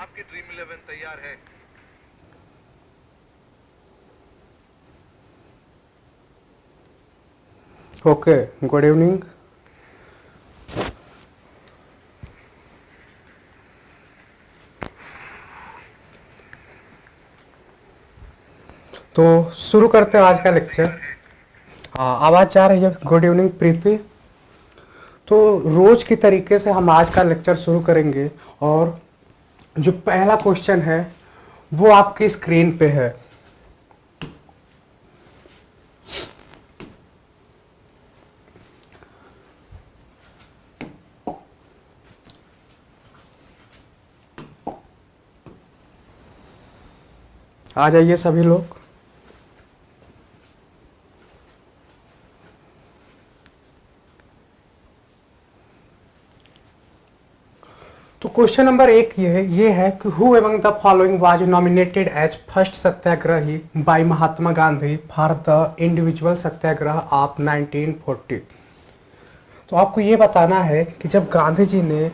आपकी ड्रीम 11 तैयार है। Okay, good evening. तो शुरू करते हैं आज का लेक्चर। हाँ, आवाज़ जा रही है? गुड इवनिंग प्रीति। तो रोज की तरीके से हम आज का लेक्चर शुरू करेंगे और जो पहला क्वेश्चन है वो आपकी स्क्रीन पे है। आ जाइए सभी लोग। तो क्वेश्चन नंबर एक ये है कि who among the following was nominated as first satyagrahi by Mahatma Gandhi for the individual satyagraha of 1940। तो आपको ये बताना है कि जब गांधी जी ने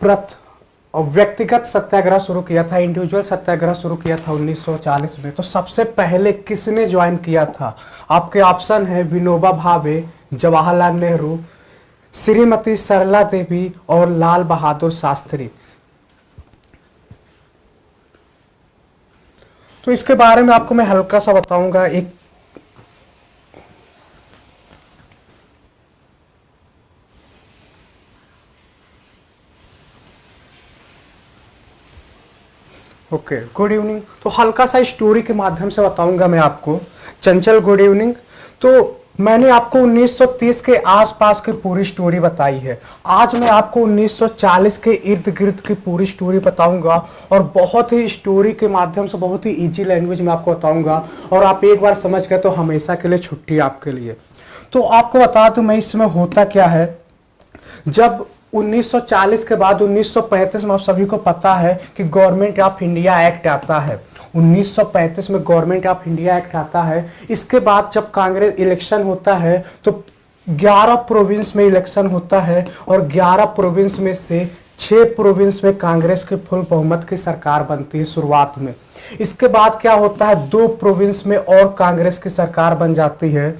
और व्यक्तिगत सत्याग्रह शुरू किया था, इंडिविजुअल सत्याग्रह शुरू किया था 1940 में, तो सबसे पहले किसने ज्वाइन किया था? आपके ऑप्शन है विनोबा भावे, जवाहरलाल नेहरू, श्रीमती सरला देवी और लाल बहादुर शास्त्री। तो इसके बारे में आपको मैं हल्का सा बताऊंगा। एक ओके, गुड इवनिंग। तो हल्का सा स्टोरी के माध्यम से बताऊंगा मैं आपको। चंचल, गुड इवनिंग। तो मैंने आपको 1930 के आसपास की पूरी स्टोरी बताई है। आज मैं आपको 1940 के इर्द गिर्द की पूरी स्टोरी बताऊंगा और बहुत ही स्टोरी के माध्यम से बहुत ही इजी लैंग्वेज में आपको बताऊंगा। और आप एक बार समझ गए तो हमेशा के लिए छुट्टी है आपके लिए। तो आपको बता दूं मैं इसमें होता क्या है। जब 1940 के बाद 1935 में आप सभी को पता है कि गवर्नमेंट ऑफ इंडिया एक्ट आता है। 1935 में गवर्नमेंट ऑफ इंडिया एक्ट आता है। इसके बाद जब कांग्रेस इलेक्शन होता है तो 11 प्रोविंस में इलेक्शन होता है और 11 प्रोविंस में से 6 प्रोविंस में कांग्रेस की फुल बहुमत की सरकार बनती है शुरुआत में। इसके बाद क्या होता है, 2 प्रोविंस में और कांग्रेस की सरकार बन जाती है,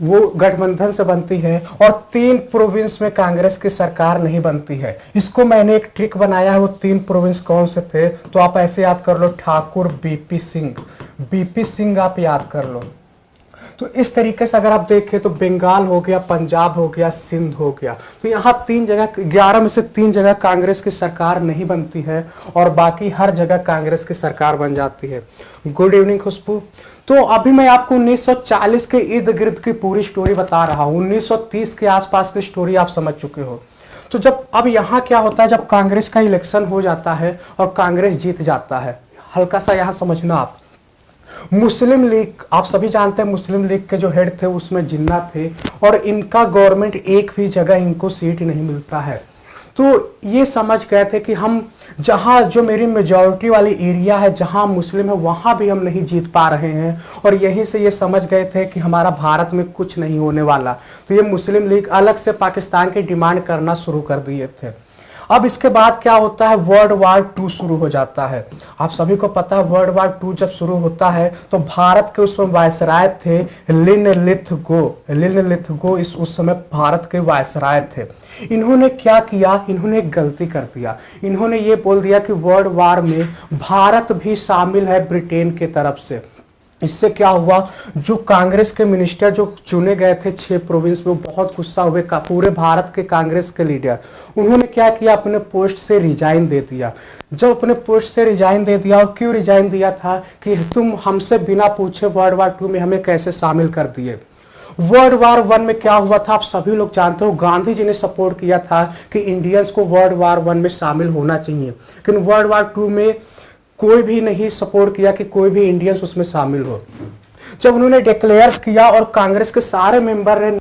वो गठबंधन से बनती है। और 3 प्रोविंस में कांग्रेस की सरकार नहीं बनती है। इसको मैंने एक ट्रिक बनाया है। वो 3 प्रोविंस कौन से थे तो आप ऐसे याद कर लो, ठाकुर बीपी सिंह। बीपी सिंह आप याद कर लो। तो इस तरीके से अगर आप देखें तो बंगाल हो गया, पंजाब हो गया, सिंध हो गया। तो यहाँ 3 जगह, 11 में से 3 जगह कांग्रेस की सरकार नहीं बनती है और बाकी हर जगह कांग्रेस की सरकार बन जाती है। गुड इवनिंग खुशबू। तो अभी मैं आपको 1940 के इर्द गिर्द की पूरी स्टोरी बता रहा हूँ। 1930 के आसपास की स्टोरी आप समझ चुके हो। तो जब अब यहाँ क्या होता है, जब कांग्रेस का इलेक्शन हो जाता है और कांग्रेस जीत जाता है, हल्का सा यहाँ समझना आप। मुस्लिम लीग, आप सभी जानते हैं मुस्लिम लीग के जो हेड थे उसमें जिन्ना थे और इनका गवर्नमेंट एक भी जगह इनको सीट नहीं मिलता है। तो ये समझ गए थे कि हम जहाँ जो मेरी मेजॉरिटी वाली एरिया है जहाँ मुस्लिम है वहाँ भी हम नहीं जीत पा रहे हैं। और यहीं से ये समझ गए थे कि हमारा भारत में कुछ नहीं होने वाला। तो ये मुस्लिम लीग अलग से पाकिस्तान की डिमांड करना शुरू कर दिए थे। अब इसके बाद क्या होता है, वर्ल्ड वार 2 शुरू हो जाता है। आप सभी को पता है वर्ल्ड वार 2 जब शुरू होता है तो भारत के उसमें वायसराय थे लिन लिथगो इस उस समय भारत के वायसराय थे। इन्होंने क्या किया, इन्होंने एक गलती कर दिया। इन्होंने ये बोल दिया कि वर्ल्ड वार में भारत भी शामिल है ब्रिटेन के तरफ से। इससे क्या हुआ, जो कांग्रेस के मिनिस्टर जो चुने गए थे 6 प्रोविंस में, वो बहुत गुस्सा हुए। पूरे भारत के कांग्रेस के लीडर, उन्होंने क्या किया, अपने पोस्ट से रिजाइन दे दिया। जब अपने पोस्ट से रिजाइन दे दिया, और क्यों रिजाइन दिया था कि तुम हमसे बिना पूछे वर्ल्ड वार 2 में हमें कैसे शामिल कर दिए। वर्ल्ड वार 1 में क्या हुआ था आप सभी लोग जानते हो। गांधी जी ने सपोर्ट किया था कि इंडियंस को वर्ल्ड वार 1 में शामिल होना चाहिए, लेकिन वर्ल्ड वार 2 में कोई भी नहीं सपोर्ट किया कि कोई भी इंडियंस उसमें शामिल हो। जब उन्होंने डिक्लेयर किया और कांग्रेस के सारे मेंबर ने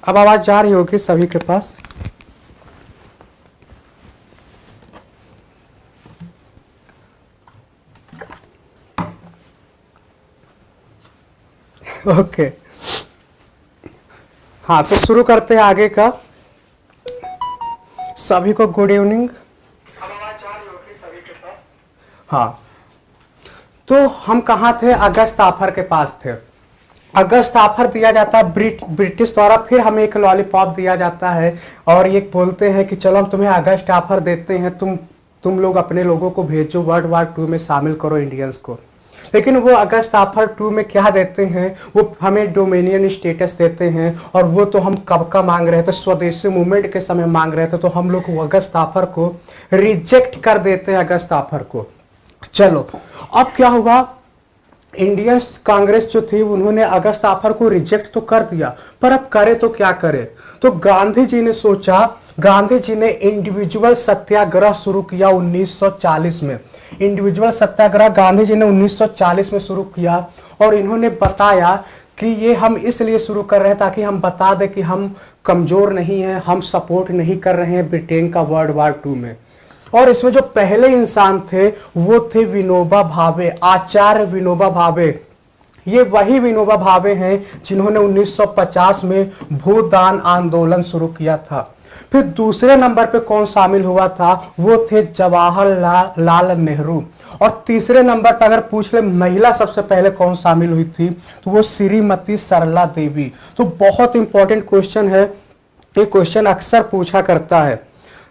अब आवाज जा रही होगी सभी के पास। ओके हाँ, तो शुरू करते हैं आगे का। सभी को गुड इवनिंग। अब आवाज जा रही होगी सभी के पास। हाँ, तो हम कहाँ थे? अगस्त आफर के पास थे। अगस्त आफर दिया जाता है ब्रिटिश द्वारा, फिर हमें एक लॉलीपॉप दिया जाता है और ये बोलते हैं कि चलो हम तुम्हें अगस्त आफर देते हैं, तुम लोग अपने लोगों को भेजो, वर्ल्ड वार 2 में शामिल करो इंडियंस को। लेकिन वो अगस्त आफर 2 में क्या देते हैं? वो हमें डोमिनियन स्टेटस देते हैं, और वो तो हम कब का मांग रहे थे, स्वदेशी मूवमेंट के समय मांग रहे थे, तो हम लोग अगस्त आफर को रिजेक्ट कर देते हैं, अगस्त आफर को। चलो अब क्या हुआ, इंडियन कांग्रेस जो थी उन्होंने अगस्त आफर को रिजेक्ट तो कर दिया, पर अब करे तो क्या करे? तो गांधी जी ने सोचा, गांधी जी ने इंडिविजुअल सत्याग्रह शुरू किया 1940 में। इंडिविजुअल सत्याग्रह गांधी जी ने 1940 में शुरू किया, और इन्होंने बताया कि ये हम इसलिए शुरू कर रहे हैं ताकि हम बता दें कि हम कमजोर नहीं हैं, हम सपोर्ट नहीं कर रहे हैं ब्रिटेन का वर्ल्ड वार 2 में। और इसमें जो पहले इंसान थे वो थे विनोबा भावे, आचार्य विनोबा भावे। ये वही विनोबा भावे हैं जिन्होंने 1950 में भूदान आंदोलन शुरू किया था। फिर दूसरे नंबर पे कौन शामिल हुआ था? वो थे जवाहरलाल नेहरू। और तीसरे नंबर पर अगर पूछ ले महिला सबसे पहले कौन शामिल हुई थी, तो वो श्रीमती सरला देवी। तो बहुत इंपॉर्टेंट क्वेश्चन है, ये क्वेश्चन अक्सर पूछा करता है।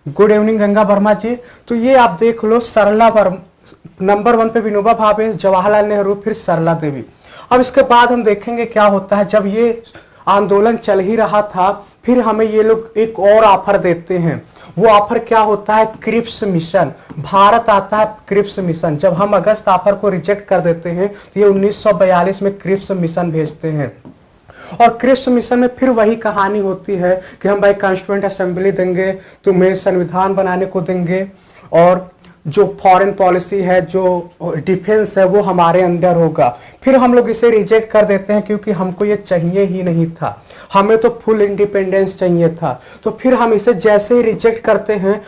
गुड इवनिंग गंगा वर्मा जी। तो ये आप देख लो, सरला वर्मा नंबर 1 पे विनोबा भावे, जवाहरलाल नेहरू, फिर सरला देवी। अब इसके बाद हम देखेंगे क्या होता है। जब ये आंदोलन चल ही रहा था, फिर हमें ये लोग एक और ऑफर देते हैं। वो ऑफर क्या होता है? Cripps mission. भारत आता है क्रिप्स मिशन। जब हम अगस्त ऑफर को रिजेक्ट कर देते हैं तो ये 1942 में क्रिप्स मिशन भेजते हैं। और क्रिप्स मिशन में फिर वही कहानी होती है कि हम भाई कॉन्स्टिट्यूएंट असेंबली देंगे, तुम्हें संविधान बनाने को देंगे, और जो फॉरेन पॉलिसी है, जो डिफेंस है, वो हमारे अंदर होगा। फिर हम लोग इसे रिजेक्ट कर देते हैं क्योंकि हमको ये चाहिए ही नहीं था, हमें तो फुल इंडिपेंडेंस चाहिए था। तो फिर हम इसे जैसे ही रिजेक्ट करते हैं,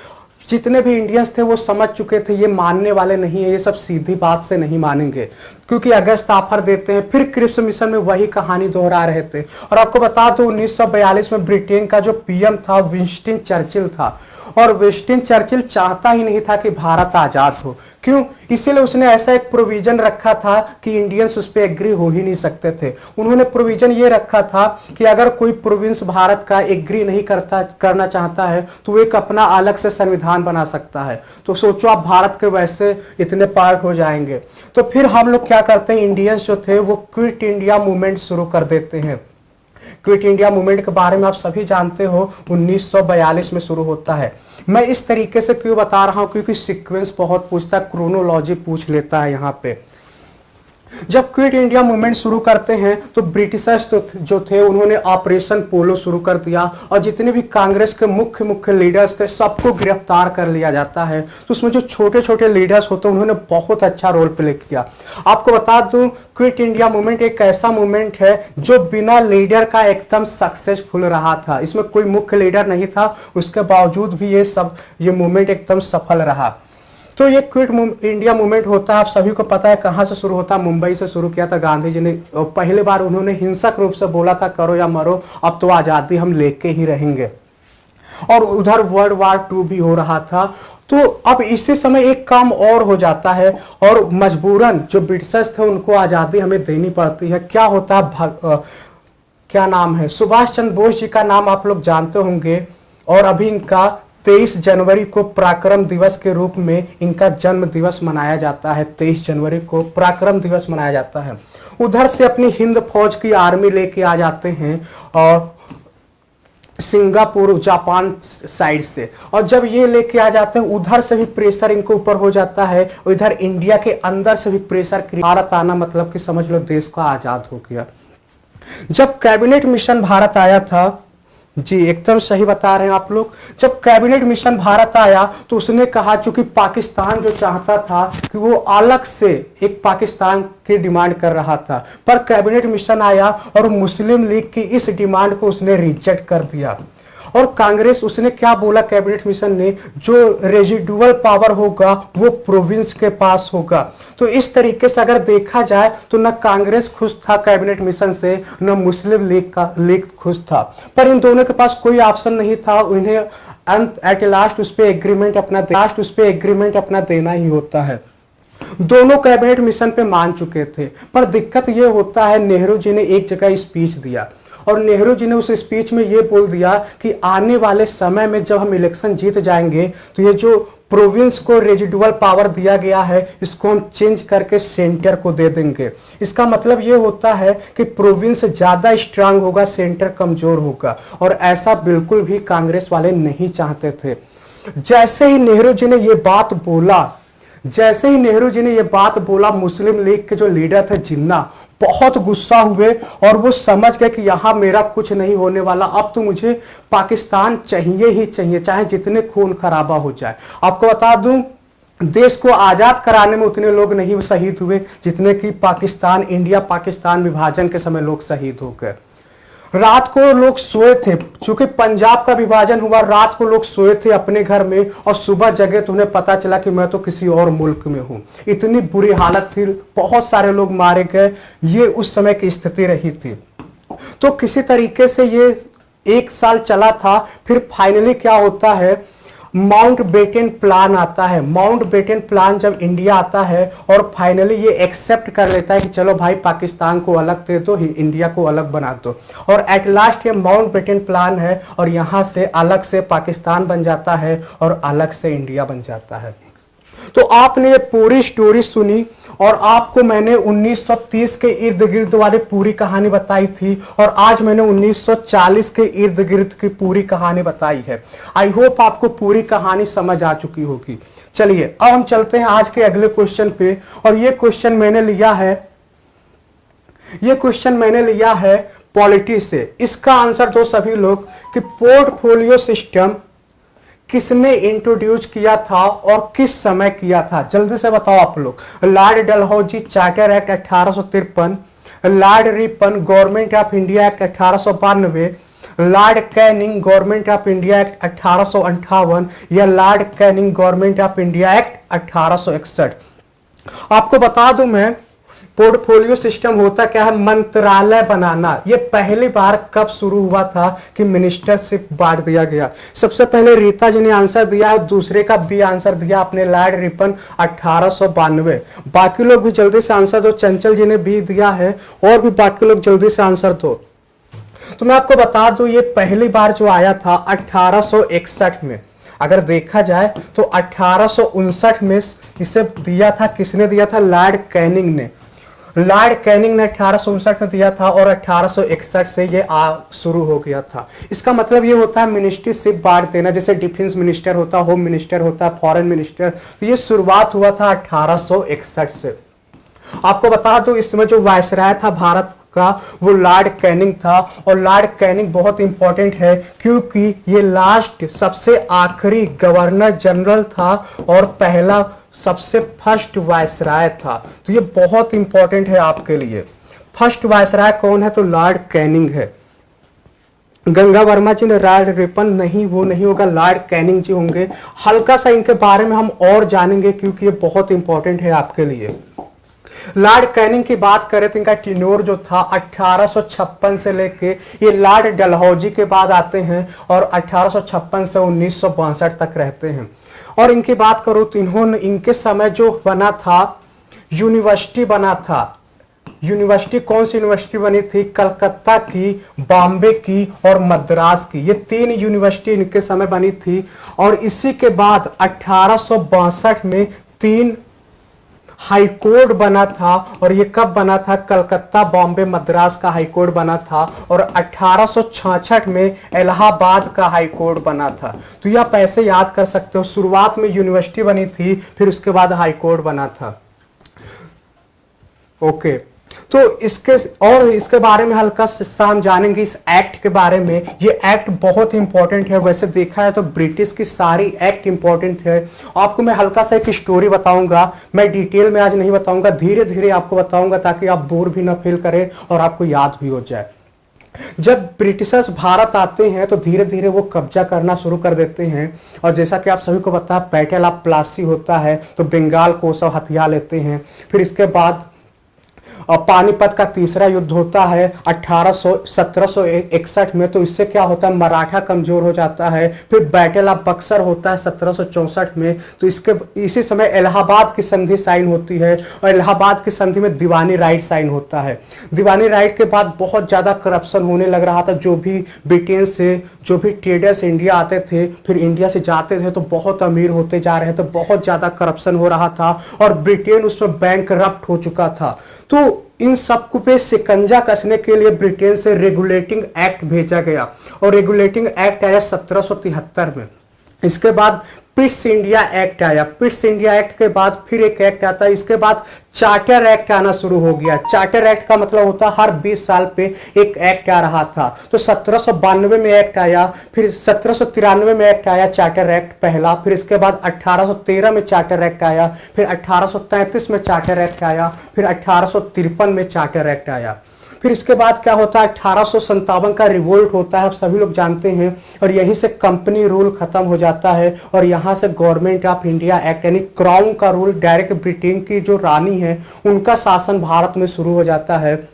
जितने भी इंडियंस थे वो समझ चुके थे ये मानने वाले नहीं है, ये सब सीधी बात से नहीं मानेंगे, क्योंकि अगस्त ऑफर देते हैं। फिर क्रिप्स मिशन में वही कहानी दोहरा रहे थे। और आपको बता दो 1942 में ब्रिटेन का जो पीएम था विंस्टन चर्चिल था, और विंस्टन चर्चिल चाहता ही नहीं था कि भारत आजाद हो। क्यों? इसीलिए उसने ऐसा एक प्रोविजन रखा था कि इंडियंस उस पर एग्री हो ही नहीं सकते थे। उन्होंने प्रोविजन ये रखा था कि अगर कोई प्रोविंस भारत का एग्री नहीं करना चाहता है तो वो एक अपना अलग से संविधान बना सकता है। तो सोचो आप भारत के वैसे इतने पार्ट हो जाएंगे। तो फिर हम लोग क्या करते हैं, इंडियंस जो थे वो क्विट इंडिया मूवमेंट शुरू कर देते हैं। क्विट इंडिया मूवमेंट के बारे में आप सभी जानते हो, 1942 में शुरू होता है। मैं इस तरीके से क्यों बता रहा हूं, क्योंकि सीक्वेंस बहुत पूछता है, क्रोनोलॉजी पूछ लेता है यहाँ पे। जब क्विट इंडिया मूवमेंट शुरू करते हैं तो ब्रिटिशर्स जो थे उन्होंने ऑपरेशन पोलो शुरू कर दिया, और जितने भी कांग्रेस के मुख्य लीडर्स थे सबको गिरफ्तार कर लिया जाता है। तो उसमें जो छोटे छोटे लीडर्स होते हैं उन्होंने बहुत अच्छा रोल प्ले किया। आपको बता दूं, क्विट इंडिया मूवमेंट एक ऐसा मूवमेंट है जो बिना लीडर का एकदम सक्सेसफुल रहा था। इसमें कोई मुख्य लीडर नहीं था, उसके बावजूद भी ये मूवमेंट एकदम सफल रहा। तो ये क्विट इंडिया मूवमेंट होता है, आप सभी को पता है कहाँ से शुरू होता है, मुंबई से शुरू किया था गांधी जी ने। पहली बार उन्होंने हिंसक रूप से बोला था करो या मरो, अब तो आज़ादी हम लेके ही रहेंगे। और उधर वर्ल्ड वार 2 भी हो रहा था। तो अब इसी समय एक काम और हो जाता है, और मजबूरन जो ब्रिटिशर्स थे उनको आज़ादी हमें देनी पड़ती है। क्या होता है, क्या नाम है, सुभाष चंद्र बोस जी का नाम आप लोग जानते होंगे, और अभी इनका 23 जनवरी को पराक्रम दिवस के रूप में इनका जन्म दिवस मनाया जाता है। 23 जनवरी को पराक्रम दिवस मनाया जाता है। उधर से अपनी हिंद फौज की आर्मी लेके आ जाते हैं, और सिंगापुर जापान साइड से, और जब ये लेके आ जाते हैं उधर से भी प्रेशर इनके ऊपर हो जाता है, इधर इंडिया के अंदर से भी प्रेशर। भारत आना मतलब कि समझ लो देश का आजाद हो गया। जब कैबिनेट मिशन भारत आया था जी एकदम सही बता रहे हैं आप लोग। जब कैबिनेट मिशन भारत आया तो उसने कहा, चूंकि पाकिस्तान जो चाहता था कि वो अलग से एक पाकिस्तान की डिमांड कर रहा था, पर कैबिनेट मिशन आया और मुस्लिम लीग की इस डिमांड को उसने रिजेक्ट कर दिया। और कांग्रेस, उसने क्या बोला कैबिनेट मिशन ने, जो रेजिडुअल पावर होगा वो प्रोविंस के पास होगा। तो इस तरीके से अगर देखा जाए तो न कांग्रेस खुश था कैबिनेट मिशन से, न मुस्लिम लीग खुश था, पर इन दोनों के पास कोई ऑप्शन नहीं था। उन्हें एट लास्ट उस पर एग्रीमेंट अपना देना ही होता है। दोनों कैबिनेट मिशन पे मान चुके थे, पर दिक्कत ये होता है, नेहरू जी ने एक जगह स्पीच दिया और नेहरू जी ने उस स्पीच में ये बोल दिया कि आने वाले समय में जब हम इलेक्शन जीत जाएंगे तो ये जो प्रोविंस को रेजिडुअल पावर दिया गया है इसको हम चेंज करके सेंटर को दे देंगे। इसका मतलब ये होता है कि प्रोविंस ज्यादा स्ट्रांग होगा, सेंटर कमजोर होगा, और ऐसा बिल्कुल भी कांग्रेस वाले नहीं चाहते थे। जैसे ही नेहरू जी ने ये बात बोला, मुस्लिम लीग के जो लीडर थे जिन्ना, बहुत गुस्सा हुए और वो समझ गए कि यहां मेरा कुछ नहीं होने वाला, अब तो मुझे पाकिस्तान चाहिए ही चाहिए, चाहे जितने खून खराबा हो जाए। आपको बता दूं, देश को आजाद कराने में उतने लोग नहीं शहीद हुए जितने कि इंडिया पाकिस्तान विभाजन के समय लोग शहीद हो गए। रात को लोग सोए थे, क्योंकि पंजाब का विभाजन हुआ, रात को लोग सोए थे अपने घर में और सुबह जगे तो उन्हें पता चला कि मैं तो किसी और मुल्क में हूं। इतनी बुरी हालत थी, बहुत सारे लोग मारे गए, ये उस समय की स्थिति रही थी। तो किसी तरीके से ये 1 साल चला था, फिर फाइनली क्या होता है, माउंटबेटन प्लान आता है। माउंटबेटन प्लान जब इंडिया आता है और फाइनली ये एक्सेप्ट कर लेता है कि चलो भाई पाकिस्तान को अलग दे दो, इंडिया को अलग बना दो, और एट लास्ट ये माउंटबेटन प्लान है और यहाँ से अलग से पाकिस्तान बन जाता है और अलग से इंडिया बन जाता है। तो आपने ये पूरी स्टोरी सुनी और आपको मैंने 1930 के इर्द गिर्द वाली पूरी कहानी बताई थी और आज मैंने 1940 के इर्द गिर्द की पूरी कहानी बताई है। आई होप आपको पूरी कहानी समझ आ चुकी होगी। चलिए अब हम चलते हैं आज के अगले क्वेश्चन पे, और ये क्वेश्चन मैंने लिया है पॉलिटी से। इसका आंसर दो सभी लोग कि पोर्टफोलियो सिस्टम किसने इंट्रोड्यूस किया था और किस समय किया था, जल्दी से बताओ आप लोग। Lord Dalhousie charter act 1853, Lord Ripon government of India act 1892, Lord Canning government of India act 1858 या Lord Canning government of India act 1861। आपको बता दूं मैं, पोर्टफोलियो सिस्टम होता क्या है, मंत्रालय बनाना। ये पहली बार कब शुरू हुआ था कि मिनिस्टरशिप बांट दिया गया। सबसे पहले रीता जी ने आंसर दिया है, दूसरे का बी आंसर दिया आपने लॉर्ड रिपन 1892। बाकी लोग भी जल्दी से आंसर दो, चंचल जी ने बी दिया है और भी बाकी लोग जल्दी से आंसर दो। तो मैं आपको बता दूं ये पहली बार जो आया था 1861 में। अगर देखा जाए तो 1859 में इसे दिया था, किसने दिया था, लॉर्ड कैनिंग ने। लॉर्ड कैनिंग ने 1859 में दिया था और 1861 से ये शुरू हो गया था। इसका मतलब ये होता है मिनिस्ट्रीशिप बांट देना, जैसे डिफेंस मिनिस्टर होता, होम मिनिस्टर होता, फॉरेन मिनिस्टर। तो ये शुरुआत हुआ था 1861 से। आपको बता दो इसमें जो वायसराय था भारत का वो लॉर्ड कैनिंग था, और लॉर्ड कैनिंग बहुत इंपॉर्टेंट है क्योंकि ये लास्ट सबसे आखिरी गवर्नर जनरल था और पहला सबसे फर्स्ट वायसराय था। तो ये बहुत इंपॉर्टेंट है आपके लिए। फर्स्ट वायसराय कौन है, तो लॉर्ड कैनिंग है। गंगा वर्मा जी ने लॉर्ड रिपन नहीं, वो नहीं होगा, लॉर्ड कैनिंग जी होंगे। हल्का सा इनके बारे में हम और जानेंगे क्योंकि ये बहुत इंपॉर्टेंट है आपके लिए। लॉर्ड कैनिंग की बात करें तो इनका टिन्योर जो था 1856 से लेके ये लॉर्ड डलहौजी के बाद आते हैं और 1856 से 1962 तक रहते हैं। और इनकी बात करो तो इनके समय जो बना था, यूनिवर्सिटी बना था। यूनिवर्सिटी कौन सी यूनिवर्सिटी बनी थी, कलकत्ता की, बॉम्बे की और मद्रास की। ये 3 यूनिवर्सिटी इनके समय बनी थी। और इसी के बाद 1862 में 3 हाई कोर्ट बना था, और ये कब बना था, कलकत्ता, बॉम्बे, मद्रास का हाई कोर्ट बना था। और 1866 में इलाहाबाद का हाई कोर्ट बना था। तो ये आप ऐसे याद कर सकते हो, शुरुआत में यूनिवर्सिटी बनी थी, फिर उसके बाद हाई कोर्ट बना था। ओके, तो इसके बारे में हल्का सा हम जानेंगे इस एक्ट के बारे में। ये एक्ट बहुत इंपॉर्टेंट है, वैसे देखा है तो ब्रिटिश की सारी एक्ट इंपॉर्टेंट है। आपको मैं हल्का सा एक स्टोरी बताऊंगा, मैं डिटेल में आज नहीं बताऊंगा, धीरे धीरे आपको बताऊंगा ताकि आप बोर भी ना फील करें और आपको याद भी हो जाए। जब ब्रिटिशर्स भारत आते हैं तो धीरे धीरे वो कब्जा करना शुरू कर देते हैं, और जैसा कि आप सभी को पता है बैटल ऑफ प्लासी होता है, तो बंगाल को सब हथिया लेते हैं। फिर इसके बाद पानीपत का तीसरा युद्ध होता है 1761 में, तो इससे क्या होता है मराठा कमजोर हो जाता है। फिर बैटल ऑफ बक्सर होता है 1764 में, तो इसी समय इलाहाबाद की संधि साइन होती है, और इलाहाबाद की संधि में दीवानी राइट साइन होता है। दीवानी राइट के बाद बहुत ज़्यादा करप्शन होने लग रहा था, जो भी ब्रिटेन से जो भी ट्रेडर्स इंडिया आते थे फिर इंडिया से जाते थे तो बहुत अमीर होते जा रहे थे, बहुत ज़्यादा करप्शन हो रहा था और ब्रिटेन उसमें बैंकरप्ट हो चुका था। तो इन सबको पे शिकंजा कसने के लिए ब्रिटेन से रेगुलेटिंग एक्ट भेजा गया, और रेगुलेटिंग एक्ट आया 1773 में। इसके बाद पिट्स इंडिया एक्ट आया, पिट्स इंडिया एक्ट के बाद फिर एक एक्ट आता है, इसके बाद चार्टर एक्ट आना शुरू हो गया। चार्टर एक्ट का मतलब होता है हर 20 साल पे एक एक्ट आ रहा था। तो 1792 में एक्ट आया, फिर 1793 में एक्ट आया चार्टर एक्ट पहला, फिर इसके बाद 1813 में चार्टर एक्ट आया, फिर 1833 में चार्टर एक्ट आया, फिर 1853 में चार्टर एक्ट आया। फिर इसके बाद क्या होता है 1857 का रिवोल्ट होता है, आप सभी लोग जानते हैं, और यहीं से कंपनी रूल खत्म हो जाता है और यहाँ से गवर्नमेंट ऑफ इंडिया एक्ट यानी क्राउन का रूल, डायरेक्ट ब्रिटेन की जो रानी है उनका शासन भारत में शुरू हो जाता है।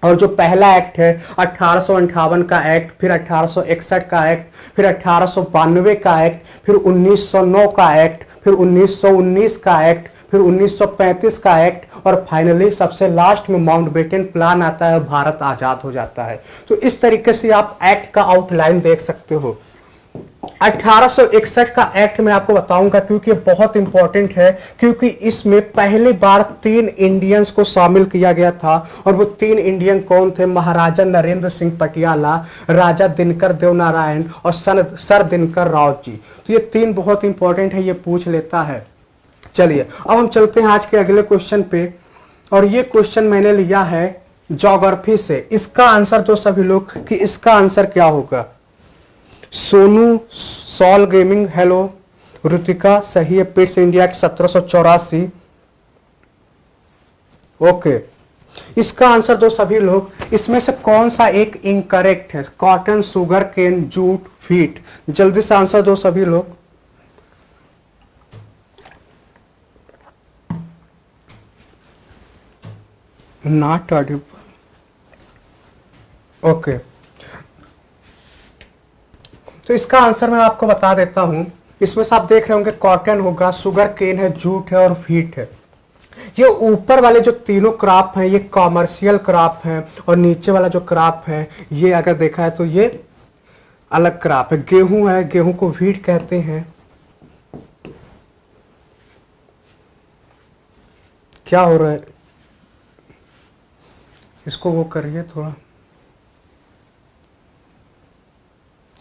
और जो पहला एक्ट है 1858 का एक्ट, फिर 1861 का एक्ट, फिर 1892 का एक्ट, फिर 1909 का एक्ट, फिर 1919 का एक्ट, फिर 1935 का एक्ट, और फाइनली सबसे लास्ट में माउंटबेटन प्लान आता है, भारत आजाद हो जाता है। तो इस तरीके से आप एक्ट का आउटलाइन देख सकते हो। 1861 का एक्ट मैं आपको बताऊंगा क्योंकि ये बहुत इंपॉर्टेंट है, क्योंकि इसमें पहली बार 3 इंडियंस को शामिल किया गया था, और वो 3 इंडियन कौन थे? महाराजा नरेंद्र सिंह पटियाला, राजा दिनकर देवनारायण और सर दिनकर राव जी। तो ये 3 बहुत इंपॉर्टेंट है, ये पूछ लेता है। चलिए अब हम चलते हैं आज के अगले क्वेश्चन पे, और ये क्वेश्चन मैंने लिया है ज्योग्राफी से। इसका आंसर तो सभी लोग कि इसका आंसर क्या होगा। सोनू सॉल गेमिंग हेलो, ऋतिका सही है, पिट्स इंडिया 1784। ओके, इसका आंसर दो सभी लोग। इसमें से कौन सा एक इनकरेक्ट है? Cotton, sugar cane, jute, wheat. जल्दी से आंसर दो सभी लोग। Not Audible. ओके, तो इसका आंसर मैं आपको बता देता हूं। इसमें से आप देख रहे होंगे कॉटन होगा, शुगर केन है, जूट है और व्हीट है। ये ऊपर वाले जो तीनों क्रॉप हैं ये कॉमर्शियल क्रॉप हैं, और नीचे वाला जो क्रॉप है ये अगर देखा है तो ये अलग क्रॉप है। गेहूं है, गेहूं को व्हीट कहते हैं। क्या हो रहा है? इसको वो करिए थोड़ा।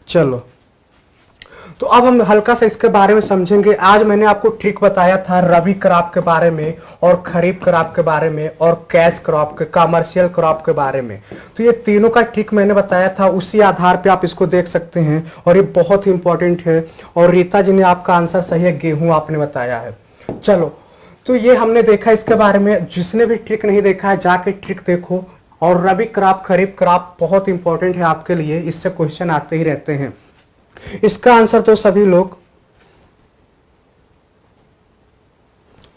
चलो, तो अब हम हल्का सा इसके बारे में समझेंगे। आज मैंने आपको ट्रिक बताया था रबी क्रॉप के बारे में, और खरीफ क्रॉप के बारे में, और कैश क्रॉप के, कमर्शियल क्रॉप के बारे में। तो ये तीनों का ट्रिक मैंने बताया था, उसी आधार पे आप इसको देख सकते हैं, और ये बहुत ही इंपॉर्टेंट है। और रीता जी ने आपका आंसर सही है, गेहूं आपने बताया है। चलो, तो ये हमने देखा इसके बारे में। जिसने भी ट्रिक नहीं देखा है जाके ट्रिक देखो। और रबी क्रॉप, खरीफ क्रॉप बहुत इंपॉर्टेंट है आपके लिए, इससे क्वेश्चन आते ही रहते हैं। इसका आंसर तो सभी लोग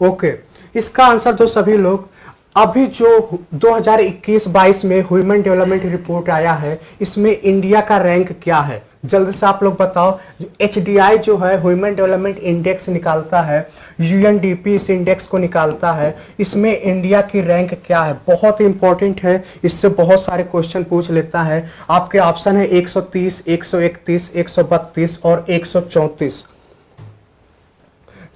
ओके, इसका आंसर तो सभी लोग। अभी जो 2021-22 में ह्यूमन डेवलपमेंट रिपोर्ट आया है, इसमें इंडिया का रैंक क्या है? जल्दी से आप लोग बताओ। HDI जो है ह्यूमन डेवलपमेंट इंडेक्स निकालता है, UNDP इस इंडेक्स को निकालता है, इसमें इंडिया की रैंक क्या है? बहुत इंपॉर्टेंट है, इससे बहुत सारे क्वेश्चन पूछ लेता है। आपके ऑप्शन है 130, 131, 132 और 134।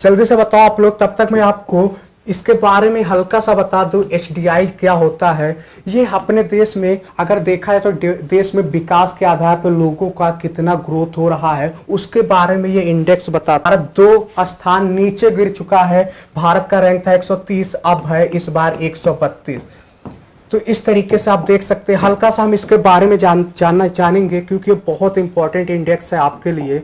जल्दी से बताओ आप लोग, तब तक मैं आपको इसके बारे में हल्का सा बता दूं। HDI क्या होता है? ये अपने देश में अगर देखा है तो देश में विकास के आधार पर लोगों का कितना ग्रोथ हो रहा है उसके बारे में ये इंडेक्स बताता है। भारत 2 स्थान नीचे गिर चुका है। भारत का रैंक था 130, अब है इस बार 132। तो इस तरीके से आप देख सकते हैं। हल्का सा हम इसके बारे में जानेंगे क्योंकि ये बहुत इंपॉर्टेंट इंडेक्स है आपके लिए।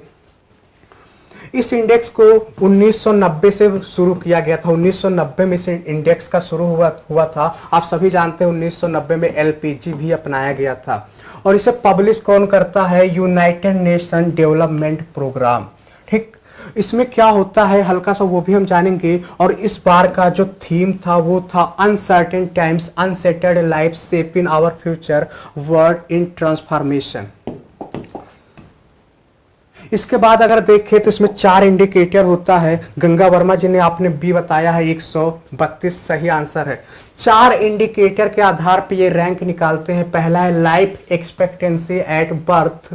इस इंडेक्स को 1990 से शुरू किया गया था। 1990 में इस इंडेक्स का शुरू हुआ था। आप सभी जानते हैं 1990 में एलपीजी भी अपनाया गया था। और इसे पब्लिश कौन करता है? United Nation Development Programme. ठीक, इसमें क्या होता है हल्का सा वो भी हम जानेंगे। और इस बार का जो थीम था वो था uncertain times unsettled life shaping our future world in transformation. इसके बाद अगर देखें तो इसमें 4 इंडिकेटर होता है। गंगा वर्मा जी ने आपने बी बताया है, 132 सही आंसर है। 4 इंडिकेटर के आधार पर ये रैंक निकालते हैं। पहला है life expectancy at birth,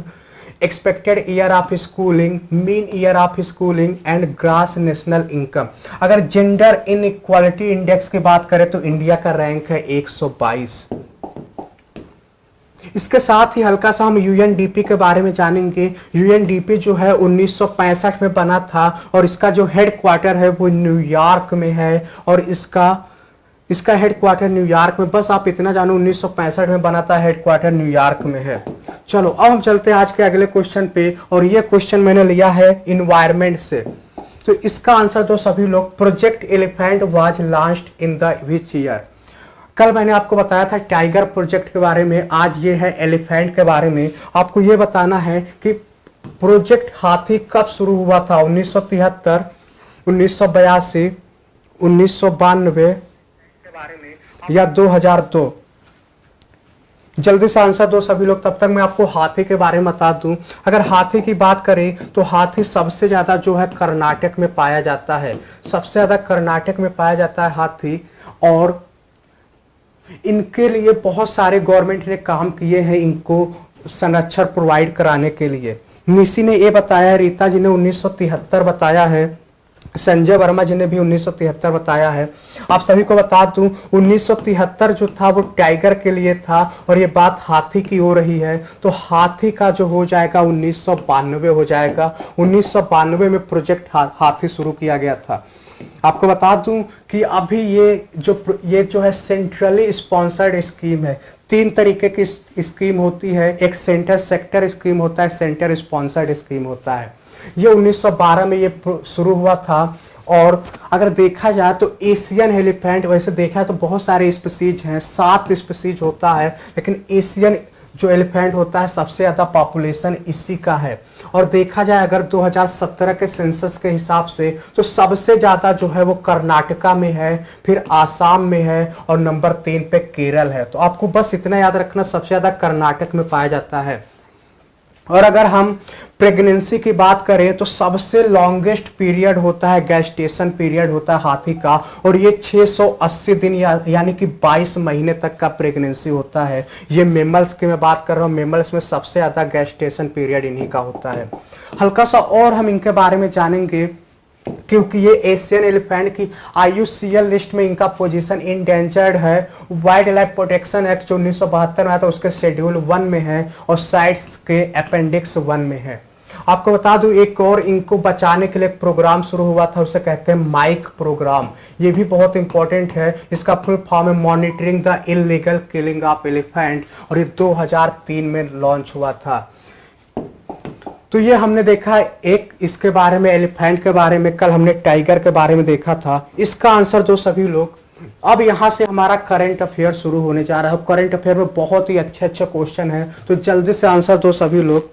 expected year of schooling, mean year of schooling and gross national income. अगर जेंडर इनइक्वालिटी इंडेक्स की बात करें तो इंडिया का रैंक है 122। इसके साथ ही हल्का सा हम यूएनडीपी के बारे में जानेंगे। यूएनडीपी जो है 1965 में बना था और इसका जो हेडक्वार्टर है वो न्यूयॉर्क में है। और इसका हेडक्वार्टर न्यूयॉर्क में, बस आप इतना जानो 1965 में बना था, हेडक्वार्टर न्यूयॉर्क में है। चलो अब हम चलते हैं आज के अगले क्वेश्चन पे। और ये क्वेश्चन मैंने लिया है इन्वायरमेंट से। तो इसका आंसर तो सभी लोग, project elephant was launched in the which year. कल मैंने आपको बताया था टाइगर प्रोजेक्ट के बारे में, आज ये है एलिफेंट के बारे में। आपको ये बताना है कि प्रोजेक्ट हाथी कब शुरू हुआ था? 1973, 1982, 1992 के बारे में, या 2002? जल्दी से आंसर दो सभी लोग, तब तक मैं आपको हाथी के बारे में बता दूं। अगर हाथी की बात करें तो हाथी सबसे ज्यादा जो है कर्नाटक में पाया जाता है। सबसे ज्यादा कर्नाटक में पाया जाता है हाथी। और इनके लिए बहुत सारे गवर्नमेंट ने काम किए हैं इनको संरक्षण प्रोवाइड कराने के लिए। निशी ने ये बताया है, रीता जी ने 1973 बताया है, संजय वर्मा जी ने भी 1973 बताया है। आप सभी को बता दूं 1973 जो था वो टाइगर के लिए था और ये बात हाथी की हो रही है। तो हाथी का जो हो जाएगा 1992 हो जाएगा। 1992 में प्रोजेक्ट हाथी शुरू किया गया था। आपको बता दूं कि अभी ये जो है सेंट्रली स्पॉन्सर्ड स्कीम है। 3 तरीके की स्कीम होती है, एक सेंटर सेक्टर स्कीम होता है, सेंटर स्पॉन्सर्ड स्कीम होता है। ये 1912 में ये शुरू हुआ था। और अगर देखा जाए तो एशियन एलिफेंट, वैसे देखा है तो बहुत सारे स्पीसीज हैं, 7 स्पीसीज होता है, लेकिन एशियन जो एलिफेंट होता है सबसे ज़्यादा पॉपुलेशन इसी का है। और देखा जाए अगर 2017 के सेंसस के हिसाब से तो सबसे ज़्यादा जो है वो कर्नाटका में है, फिर आसाम में है और नंबर 3 पे केरल है। तो आपको बस इतना याद रखना, सबसे ज़्यादा कर्नाटक में पाया जाता है। और अगर हम प्रेगनेंसी की बात करें तो सबसे लॉन्गेस्ट पीरियड होता है, गैस्टेशन पीरियड होता है हाथी का, और ये 680 दिन यानी कि 22 महीने तक का प्रेगनेंसी होता है। ये मेमल्स की मैं बात कर रहा हूँ, मेमल्स में सबसे ज़्यादा गैस्टेशन पीरियड इन्हीं का होता है। हल्का सा और हम इनके बारे में जानेंगे क्योंकि ये एशियन एलिफेंट की IUCN लिस्ट में इनका पोजीशन इंडेंजर्ड है। वाइल्ड लाइफ प्रोटेक्शन एक्ट जो 1972 में आया था उसके शेड्यूल 1 में है और साइट्स के अपेंडिक्स 1 में है। आपको बता दूं एक और इनको बचाने के लिए प्रोग्राम शुरू हुआ था, उसे कहते हैं माइक प्रोग्राम। ये भी बहुत इंपॉर्टेंट है। इसका फुल फॉर्म है monitoring the illegal killing of elephant और ये 2003 में लॉन्च हुआ था। तो ये हमने देखा एक इसके बारे में, एलिफेंट के बारे में, कल हमने टाइगर के बारे में देखा था। इसका आंसर दो सभी लोग। अब यहाँ से हमारा करंट अफेयर शुरू होने जा रहा है। करंट अफेयर में बहुत ही अच्छे अच्छे क्वेश्चन है, तो जल्दी से आंसर दो सभी लोग।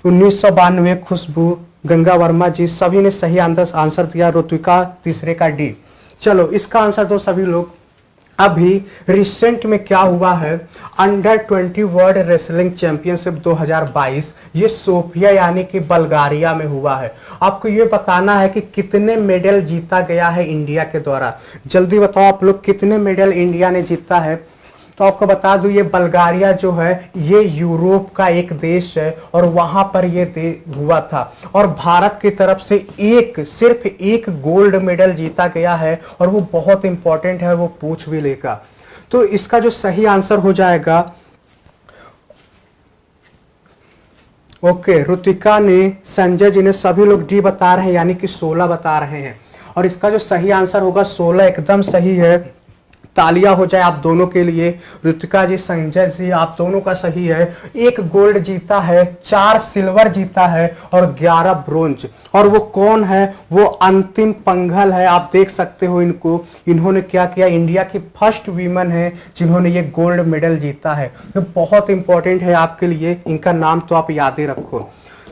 1992 खुशबू, गंगा वर्मा जी सभी ने सही आंसर दिया। ऋत्विका तीसरे का डी। चलो इसका आंसर दो सभी लोग। अभी रिसेंट में क्या हुआ है, अंडर 20 वर्ल्ड रेसलिंग चैंपियनशिप 2022 ये सोफिया यानी कि बल्गारिया में हुआ है। आपको ये बताना है कि कितने मेडल जीता गया है इंडिया के द्वारा। जल्दी बताओ आप लोग, कितने मेडल इंडिया ने जीता है। तो आपको बता दूं ये बल्गारिया जो है ये यूरोप का एक देश है और वहां पर ये हुआ था। और भारत की तरफ से सिर्फ एक गोल्ड मेडल जीता गया है और वो बहुत इंपॉर्टेंट है, वो पूछ भी लेगा। तो इसका जो सही आंसर हो जाएगा, ओके, ऋतिका ने, संजय जी ने, सभी लोग डी बता रहे हैं यानी कि 16 बता रहे हैं। और इसका जो सही आंसर होगा 16 एकदम सही है। तालियां हो जाए आप दोनों के लिए। ऋतिका जी, संजय जी, आप दोनों का सही है। 1 गोल्ड जीता है, 4 सिल्वर जीता है और 11 ब्रोंज। और वो कौन है? वो अंतिम पंघल है। आप देख सकते हो इनको, इन्होंने क्या किया, इंडिया की फर्स्ट वीमन है जिन्होंने ये गोल्ड मेडल जीता है। तो बहुत इंपॉर्टेंट है आपके लिए, इनका नाम तो आप याद ही रखो,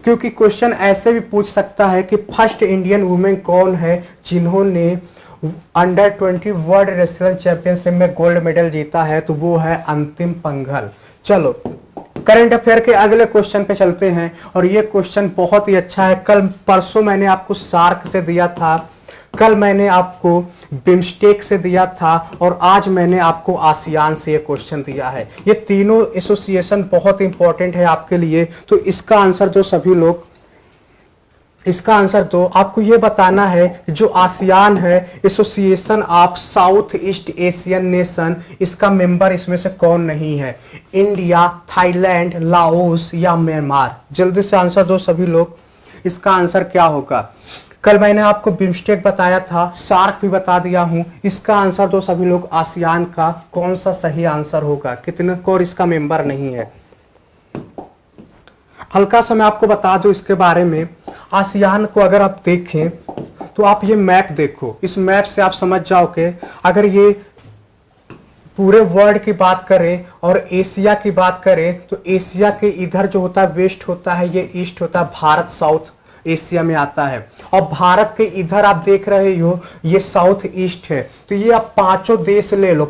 क्योंकि क्वेश्चन ऐसे भी पूछ सकता है कि फर्स्ट इंडियन वुमेन कौन है जिन्होंने अंडर 20 वर्ल्ड रेसलिंग चैंपियनशिप में गोल्ड मेडल जीता है, तो वो है अंतिम पंघल। चलो करंट अफेयर के अगले क्वेश्चन पे चलते हैं, और ये क्वेश्चन बहुत ही अच्छा है। कल परसों मैंने आपको सार्क से दिया था, कल मैंने आपको बिम्स्टेक से दिया था, और आज मैंने आपको आसियान से ये क्वेश्चन दिया है। ये तीनों एसोसिएशन बहुत इंपॉर्टेंट है आपके लिए। तो इसका आंसर दो सभी लोग, इसका आंसर दो। आपको ये बताना है कि जो आसियान है, association of south east Asian nation, इसका मेंबर इसमें से कौन नहीं है? इंडिया, थाईलैंड, लाओस या म्यांमार? जल्दी से आंसर दो सभी लोग, इसका आंसर क्या होगा? कल मैंने आपको बिम्स्टेक बताया था, सार्क भी बता दिया हूं। इसका आंसर दो सभी लोग, आसियान का कौन सा सही आंसर होगा? कितने को इसका मेंबर नहीं है? हल्का सा मैं आपको बता दूं इसके बारे में। आसियान को अगर आप देखें तो आप ये मैप देखो, इस मैप से आप समझ जाओ कि अगर ये पूरे वर्ल्ड की बात करें और एशिया की बात करें, तो एशिया के इधर जो होता है वेस्ट होता है, ये ईस्ट होता है, भारत साउथ एशिया में आता है। और भारत के इधर आप देख रहे हो ये साउथ ईस्ट है। तो ये आप पांचों देश ले लो,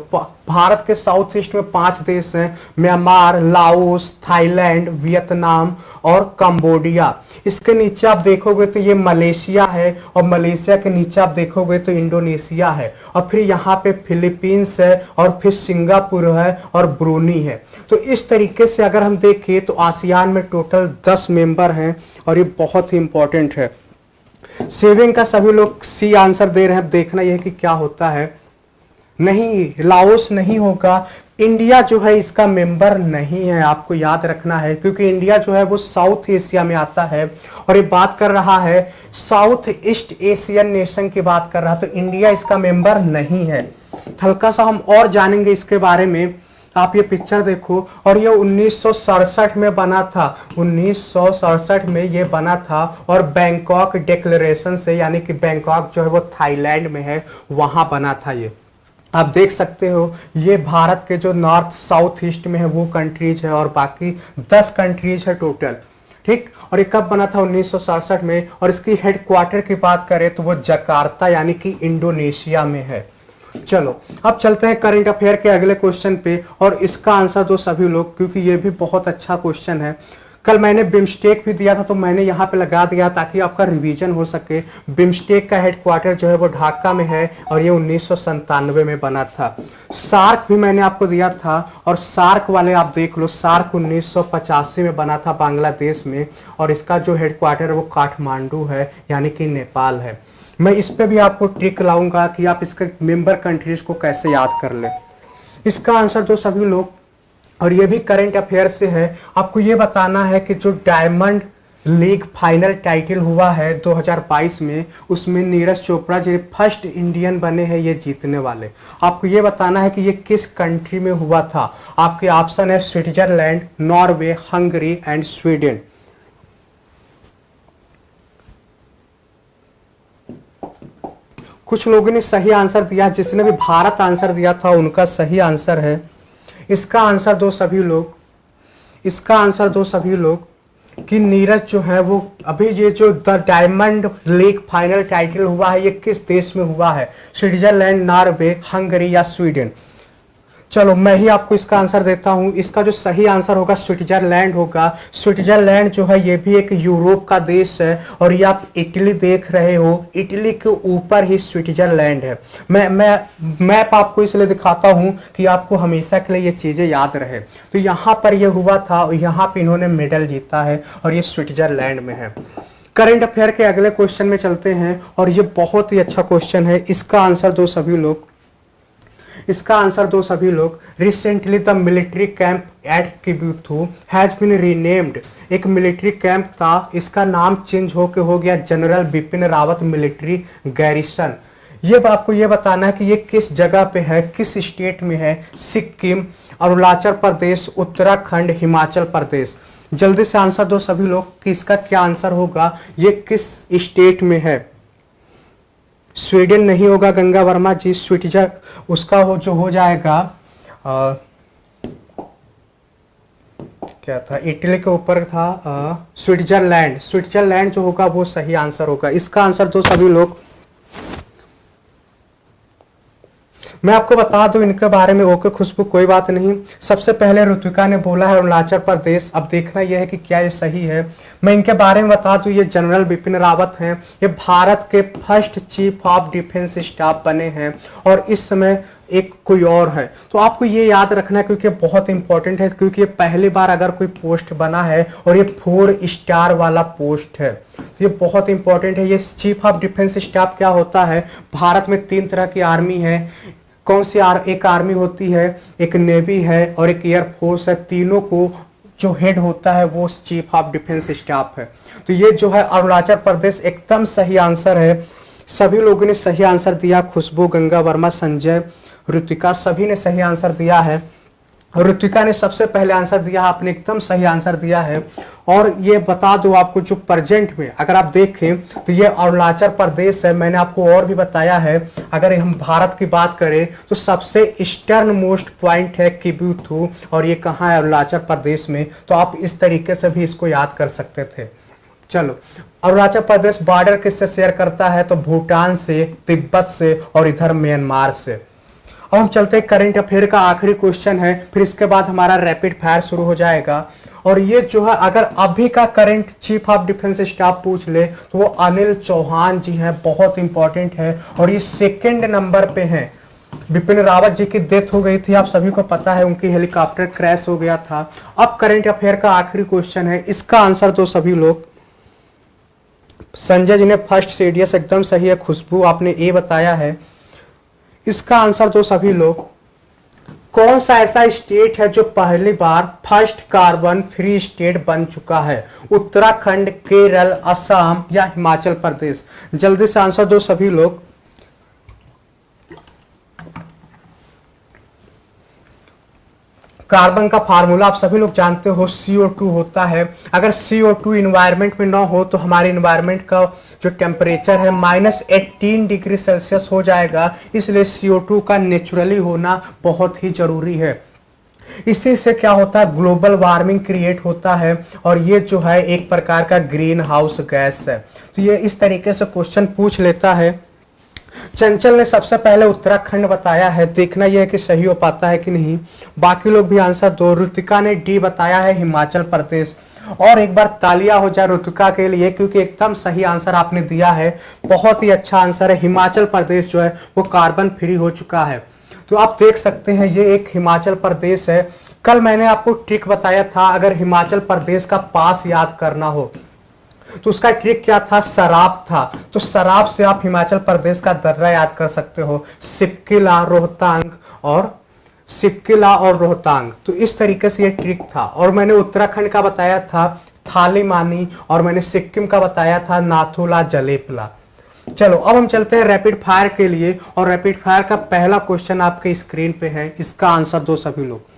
भारत के साउथ ईस्ट में 5 देश हैं, म्यांमार, लाओस, थाईलैंड, वियतनाम और कंबोडिया। इसके नीचे आप देखोगे तो ये मलेशिया है, और मलेशिया के नीचे आप देखोगे तो इंडोनेशिया है, और फिर यहाँ पे फिलीपींस है, और फिर सिंगापुर है और ब्रूनी है। तो इस तरीके से अगर हम देखें तो आसियान में टोटल 10 मेंबर हैं, और ये बहुत ही इंपॉर्टेंट है। सेविंग का सभी लोग सी आंसर दे रहे हैं। देखना यह कि क्या होता है। नहीं, लाओस नहीं होगा। इंडिया जो है इसका मेंबर नहीं है, आपको याद रखना है, क्योंकि इंडिया जो है वो साउथ एशिया में आता है, और ये बात कर रहा है साउथ ईस्ट एशियन नेशन की बात कर रहा है, तो इंडिया इसका मेंबर नहीं है। हल्का सा हम और जानेंगे इसके बारे में। आप ये पिक्चर देखो, और ये 1967 में बना था, 1967 में ये बना था, और बैंकॉक डिक्लेरेशन से, यानी कि बैंकॉक जो है वो थाईलैंड में है, वहां बना था ये। आप देख सकते हो ये भारत के जो नॉर्थ साउथ ईस्ट में है वो कंट्रीज है, और बाकी 10 कंट्रीज है टोटल, ठीक। और ये कब बना था? 1967 में। और इसकी हेडक्वार्टर की बात करें तो वो जकार्ता यानी कि इंडोनेशिया में है। चलो अब चलते हैं करंट अफेयर के अगले क्वेश्चन पे, और इसका आंसर दो सभी लोग, क्योंकि ये भी बहुत अच्छा क्वेश्चन है। कल मैंने बिम्स्टेक भी दिया था, तो मैंने यहाँ पे लगा दिया ताकि आपका रिवीजन हो सके। बिम्स्टेक का हेडक्वार्टर जो है वो ढाका में है, और ये 1997 में बना था। सार्क भी मैंने आपको दिया था, और सार्क वाले आप देख लो, सार्क 1985 में बना था बांग्लादेश में, और इसका जो हेडक्वार्टर है वो काठमांडू है, यानी कि नेपाल है। मैं इस पे भी आपको ट्रिक लाऊंगा कि आप इसके मेंबर कंट्रीज को कैसे याद कर ले। इसका आंसर तो सभी लोग, और ये भी करंट अफेयर से है। आपको ये बताना है कि जो डायमंड लीग फाइनल टाइटल हुआ है 2022 में, उसमें नीरज चोपड़ा जो फर्स्ट इंडियन बने हैं ये जीतने वाले। आपको ये बताना है कि ये किस कंट्री में हुआ था। आपके ऑप्शन है Switzerland, Norway, Hungary and Sweden. कुछ लोगों ने सही आंसर दिया, जिसने भी भारत आंसर दिया था उनका सही आंसर है। इसका आंसर दो सभी लोग, इसका आंसर दो सभी लोग कि नीरज जो है वो अभी ये जो the diamond league final title हुआ है ये किस देश में हुआ है? स्विट्जरलैंड, नॉर्वे, हंगरी या स्वीडन? चलो मैं ही आपको इसका आंसर देता हूं। इसका जो सही आंसर होगा स्विट्जरलैंड होगा। स्विट्जरलैंड जो है ये भी एक यूरोप का देश है, और ये आप इटली देख रहे हो, इटली के ऊपर ही स्विट्जरलैंड है। मैं मैप आपको इसलिए दिखाता हूं कि आपको हमेशा के लिए ये चीजें याद रहे। तो यहाँ पर ये हुआ था, और यहाँ पे इन्होंने मेडल जीता है, और ये स्विट्जरलैंड में है। करंट अफेयर के अगले क्वेश्चन में चलते हैं, और ये बहुत ही अच्छा क्वेश्चन है। इसका आंसर दो सभी लोग, इसका आंसर दो सभी लोग। Recently the military camp at Kibuthu has been renamed. एक मिलिट्री कैंप था, इसका नाम चेंज होके हो गया general Bipin Rawat military garrison. ये आपको ये बताना है कि ये किस जगह पे है, किस स्टेट में है। सिक्किम, अरुणाचल प्रदेश, उत्तराखंड, हिमाचल प्रदेश। जल्दी से आंसर दो सभी लोग कि इसका क्या आंसर होगा, ये किस स्टेट में है। स्वीडन नहीं होगा गंगा वर्मा जी, स्विट्जर उसका जो हो जाएगा क्या था, इटली के ऊपर था, स्विट्जरलैंड। स्विट्जरलैंड जो होगा वो सही आंसर होगा। इसका आंसर दो सभी लोग। मैं आपको बता दूं इनके बारे में। ओके खुशबू, कोई बात नहीं। सबसे पहले ऋतिका ने बोला है अरुणाचल प्रदेश। अब देखना यह है कि क्या ये सही है। मैं इनके बारे में बता दूं, ये जनरल बिपिन रावत हैं। ये भारत के first chief of defence staff बने हैं और इस समय एक कोई और है। तो आपको ये याद रखना है क्योंकि बहुत इंपॉर्टेंट है, क्योंकि ये पहली बार अगर कोई पोस्ट बना है और ये 4 स्टार वाला पोस्ट है, तो ये बहुत इंपॉर्टेंट है। ये चीफ ऑफ डिफेंस स्टाफ क्या होता है, भारत में 3 तरह की आर्मी है। कौन सी एक आर्मी होती है, एक नेवी है और एक एयरफोर्स है। तीनों को जो हेड होता है वो चीफ ऑफ डिफेंस स्टाफ है। तो ये जो है अरुणाचल प्रदेश एकदम सही आंसर है। सभी लोगों ने सही आंसर दिया। खुशबू, गंगा वर्मा, संजय, ऋतिका सभी ने सही आंसर दिया है। ऋतिका ने सबसे पहले आंसर दिया, आपने एकदम सही आंसर दिया है। और ये बता दो आपको, जो प्रेजेंट में अगर आप देखें तो ये अरुणाचल प्रदेश है। मैंने आपको और भी बताया है, अगर हम भारत की बात करें तो सबसे ईस्टर्न मोस्ट पॉइंट है किबुथु, और ये कहाँ है, अरुणाचल प्रदेश में। तो आप इस तरीके से भी इसको याद कर सकते थे। चलो, अरुणाचल प्रदेश बॉर्डर किससे शेयर करता है, तो भूटान से, तिब्बत से और इधर म्यांमार से। अब हम चलते हैं करंट अफेयर का आखिरी क्वेश्चन है, फिर इसके बाद हमारा रैपिड फायर शुरू हो जाएगा। और ये जो है अगर अभी का current chief of defence staff पूछ ले तो वो अनिल चौहान जी हैं, बहुत इंपॉर्टेंट है। और ये 2nd नंबर पे हैं। बिपिन रावत जी की डेथ हो गई थी, आप सभी को पता है, उनकी हेलीकॉप्टर क्रैश हो गया था। अब करंट अफेयर का आखिरी क्वेश्चन है, इसका आंसर दो सभी लोग। संजय जी ने फर्स्ट सीडीएस एकदम सही है। खुशबू आपने ए बताया है। इसका आंसर दो सभी लोग। कौन सा ऐसा स्टेट है जो पहली बार फर्स्ट कार्बन फ्री स्टेट बन चुका है, उत्तराखंड, केरल, असम या हिमाचल प्रदेश। जल्दी से आंसर दो सभी लोग। कार्बन का फार्मूला आप सभी लोग जानते हो, CO2 होता है। अगर CO2 इन्वायरमेंट में ना हो तो हमारे इन्वायरमेंट का जो टेम्परेचर है -18 डिग्री सेल्सियस हो जाएगा। इसलिए CO2 का नेचुरली होना बहुत ही जरूरी है। इसी से क्या होता है, ग्लोबल वार्मिंग क्रिएट होता है और ये जो है एक प्रकार का ग्रीन हाउस गैस है। तो ये इस तरीके से क्वेश्चन पूछ लेता है। चंचल ने सबसे पहले उत्तराखंड बताया है, देखना यह है कि सही हो पाता है कि नहीं। बाकी लोग भी आंसर दो। ऋतिका ने डी बताया है, हिमाचल प्रदेश। और एक बार तालियां हो जाए ऋतिका के लिए, क्योंकि एकदम सही आंसर आपने दिया है, बहुत ही अच्छा आंसर है। हिमाचल प्रदेश जो है वो कार्बन फ्री हो चुका है। तो आप देख सकते हैं ये एक हिमाचल प्रदेश है। कल मैंने आपको ट्रिक बताया था, अगर हिमाचल प्रदेश का पास याद करना हो तो उसका ट्रिक क्या था, शराब था। तो शराब से आप हिमाचल प्रदेश का दर्रा याद कर सकते हो, सिपकिला, रोहतांग। तो इस तरीके से ये ट्रिक था। और मैंने उत्तराखंड का बताया था थालीमानी, और मैंने सिक्किम का बताया था नाथुला जलेपला। चलो अब हम चलते हैं रैपिड फायर के लिए। और रैपिड फायर का पहला क्वेश्चन आपके स्क्रीन पे है, इसका आंसर दो सभी लोग।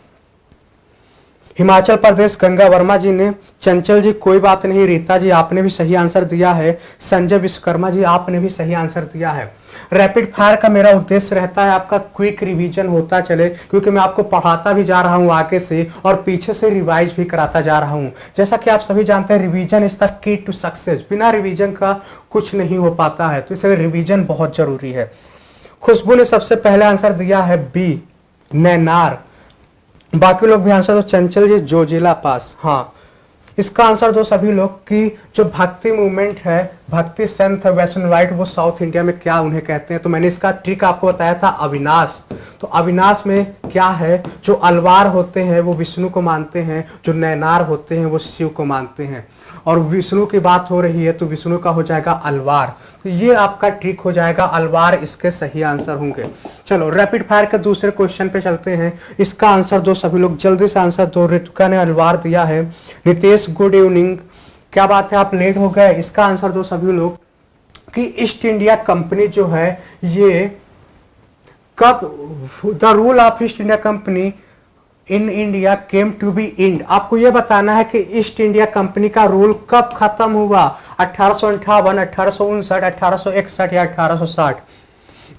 हिमाचल प्रदेश, गंगा वर्मा जी ने। चंचल जी कोई बात नहीं। रीता जी आपने भी सही आंसर दिया है। संजय विश्वकर्मा जी आपने भी सही आंसर दिया है। रैपिड फायर का मेरा उद्देश्य रहता है आपका क्विक रिवीजन होता चले, क्योंकि मैं आपको पढ़ाता भी जा रहा हूं आगे से और पीछे से रिवाइज भी कराता जा रहा हूं। जैसा कि आप सभी जानते हैं, revision is the key to success. बिना रिवीजन का कुछ नहीं हो पाता है, तो इसलिए रिवीजन बहुत जरूरी है। खुशबू ने सबसे पहले आंसर दिया है बी, नैनार। बाकी लोग भी आंसर दो। चंचल जी जोजिला पास। हाँ, इसका आंसर दो सभी लोग कि जो भक्ति मूवमेंट है, भक्ति संत वैष्णव राइट, वो साउथ इंडिया में क्या उन्हें कहते हैं। तो मैंने इसका ट्रिक आपको बताया था, अविनाश। तो अविनाश में क्या है, जो अलवार होते हैं वो विष्णु को मानते हैं, जो नैनार होते हैं वो शिव को मानते हैं। और विष्णु की बात हो रही है तो विष्णु का हो जाएगा अलवार। तो ये आपका ट्रिक हो जाएगा, अलवार इसके सही आंसर होंगे। चलो रैपिड फायर के दूसरे क्वेश्चन पे चलते हैं। इसका आंसर दो सभी लोग, जल्दी से आंसर दो। ऋतिका ने अलवार दिया है। नितेश गुड इवनिंग, क्या बात है आप लेट हो गए। इसका आंसर दो सभी लोग। कि ईस्ट इंडिया कंपनी जो है ये कब, the rule of East India Company in India came to be end. आपको यह बताना है कि ईस्ट इंडिया कंपनी का रूल कब खत्म हुआ, 1858, 1859, 1861 या 1860।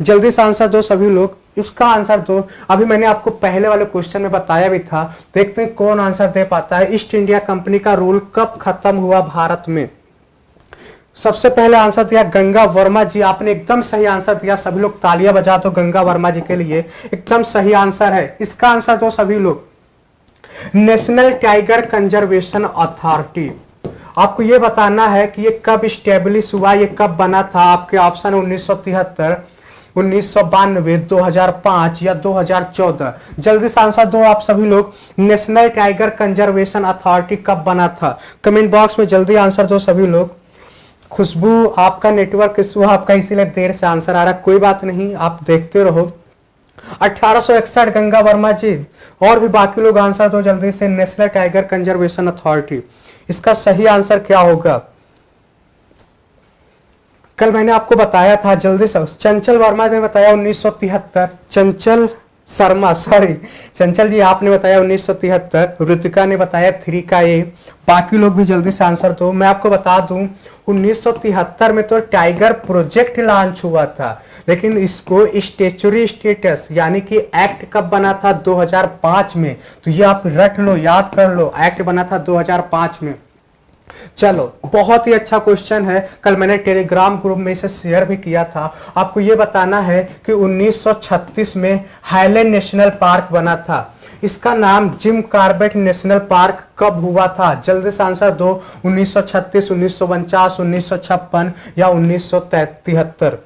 जल्दी से आंसर दो सभी लोग, इसका आंसर दो। अभी मैंने आपको पहले वाले क्वेश्चन में बताया भी था, देखते हैं कौन आंसर दे पाता है। ईस्ट इंडिया कंपनी का रूल कब खत्म हुआ भारत में? सबसे पहले आंसर दिया गंगा वर्मा जी, आपने एकदम सही आंसर दिया। सभी लोग तालियां बजा दो गंगा वर्मा जी के लिए, एकदम सही आंसर है। इसका आंसर दो सभी लोग, नेशनल टाइगर कंजर्वेशन अथॉरिटी। आपको यह बताना है कि ये कब स्टेब्लिश हुआ, ये कब बना था। आपके ऑप्शन 1973, 1992, 2005 या 2014। जल्दी से आंसर दो आप सभी लोग, नेशनल टाइगर कंजर्वेशन अथॉरिटी कब बना था? कमेंट बॉक्स में जल्दी आंसर दो सभी लोग। खुशबू आपका नेटवर्क इशू आपका, इसीलिए देर से आंसर आ रहा, कोई बात नहीं, आप देखते रहो। 1861 गंगा वर्मा जी, और भी बाकी लोग आंसर दो जल्दी से, नेशनल टाइगर कंजर्वेशन अथॉरिटी। इसका सही आंसर क्या होगा? कल मैंने आपको बताया था, जल्दी से चंचल वर्मा ने बताया 1973, चंचल शर्मा सॉरी चंचल जी आपने बताया 1973, ऋतिका ने बताया 3 का ए। बाकी लोग भी जल्दी से आंसर दो। मैं आपको बता दूं 1973 में तो टाइगर प्रोजेक्ट लॉन्च हुआ था, लेकिन इसको स्टैच्यूटरी स्टेटस यानी कि एक्ट कब बना था? 2005 में। तो ये आप रट लो, याद कर लो, एक्ट बना था 2005 में। चलो, बहुत ही अच्छा क्वेश्चन है, कल मैंने टेलीग्राम ग्रुप में इसे शेयर भी किया था। आपको यह बताना है कि 1936 में हाईलैंड नेशनल पार्क बना था। इसका नाम जिम कॉर्बेट नेशनल पार्क कब हुआ था? जल्दी से आंसर दो, 1936, 1949, 1956 या 1973।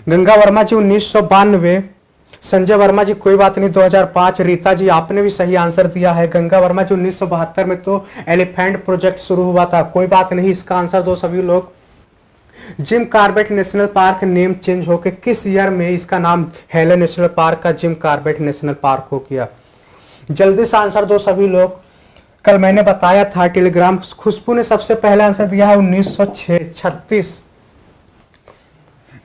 गंगा वर्मा जी 1992, संजय वर्मा जी कोई बात नहीं 2005, रीता जी आपने भी सही आंसर दिया है। गंगा वर्मा जी 1972 में तो एलिफेंट प्रोजेक्ट शुरू हुआ था, कोई बात नहीं, इसका आंसर दो सभी लोग। Jim Corbett national park name change होकर किस ईयर में इसका नाम हेलन नेशनल पार्क का जिम कॉर्बेट नेशनल पार्क हो गया? जल्दी से आंसर दो सभी लोग। कल मैंने बताया था टेलीग्राम, खुशबू ने सबसे पहले आंसर दिया है 1936।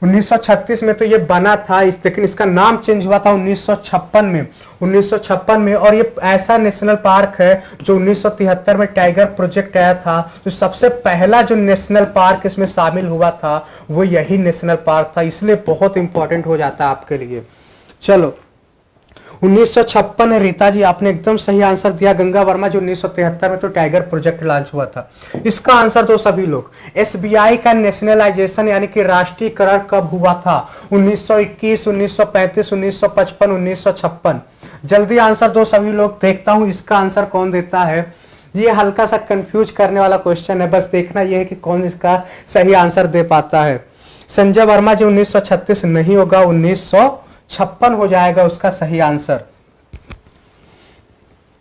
1936 में तो ये बना था, लेकिन इसका नाम चेंज हुआ था 1956 में। 1956 में, और ये ऐसा नेशनल पार्क है जो 1973 में टाइगर प्रोजेक्ट आया था, तो सबसे पहला जो नेशनल पार्क इसमें शामिल हुआ था वो यही नेशनल पार्क था, इसलिए बहुत इंपॉर्टेंट हो जाता है आपके लिए। चलो, 1956 रीता जी आपने एकदम सही आंसर दिया। गंगा वर्मा जी 1973 में तो टाइगर प्रोजेक्ट लॉन्च हुआ था। इसका आंसर दो सभी लोग, एसबीआई का नेशनलाइजेशन यानी कि राष्ट्रीयकरण कब हुआ था? 1921, 1935, 1955, 1956। जल्दी आंसर दो सभी लोग, देखता हूं इसका आंसर कौन देता है। ये हल्का सा कंफ्यूज करने वाला क्वेश्चन है, बस देखना यह है कि कौन इसका सही आंसर दे पाता है। संजय वर्मा जी 1936 नहीं होगा, 1956 हो जाएगा उसका सही आंसर।